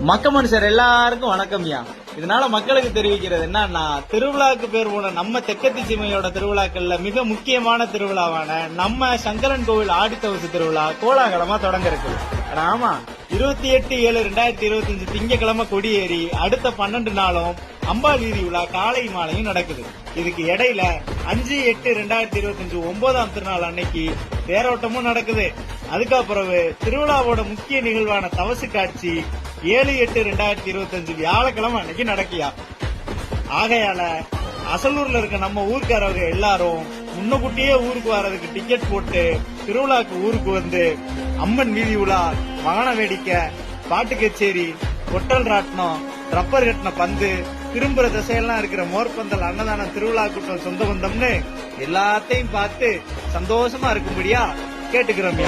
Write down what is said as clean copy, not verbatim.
மக்க மனுஷர் எல்லாருக்கும் வணக்கம்யா. இதனால மக்களுக்கு தெரிவிக்கிறது என்னன்னா, திருவிழாக்கு பேர் போன நம்ம தெற்கத்தி சீமையோட திருவிழாக்கள்ல மிக முக்கியமான திருவிழாவான நம்ம சங்கரன் கோவில் ஆடித்தவசு திருவிழா கோலாகலமா தொடங்க இருக்கு. ஆமா, 28/7/2025 திங்கக்கிழமை கொடியேறி அடுத்த 12 நாளும் அம்பாள் வீதி விழா காலை மாலையும் நடக்குது. இதுக்கு இடையில 5/8/2025 9ஆம் திருநாள் அன்னைக்கு தேரோட்டமும் நடக்குது. அதுக்கப்புறம் திருவிழாவோட முக்கிய நிகழ்வான தவசு காட்சி 7/8/2025 வியாழக்கிழமை அன்னைக்கு நடக்கியா. ஆகையால அசலூர்ல இருக்க நம்ம ஊருக்காரவங்க எல்லாரும் முன்னக்கூட்டியே ஊருக்கு வர்றதுக்கு டிக்கெட் போட்டு திருவிழாக்கு ஊருக்கு வந்து அம்மன் வீதி விழா, வான வேடிக்கை, பாட்டு கச்சேரி, கொட்டல் ராட்டினம், ரப்பர் கட்டின பந்து, திரும்புற திசையெல்லாம் இருக்கிற மோர்பந்தல், அன்னதானம், திருவிழா கூட்டம், சொந்த பந்தம்னு எல்லாத்தையும் பார்த்து சந்தோஷமா இருக்கும்படியா கேட்டுக்கிறோம்.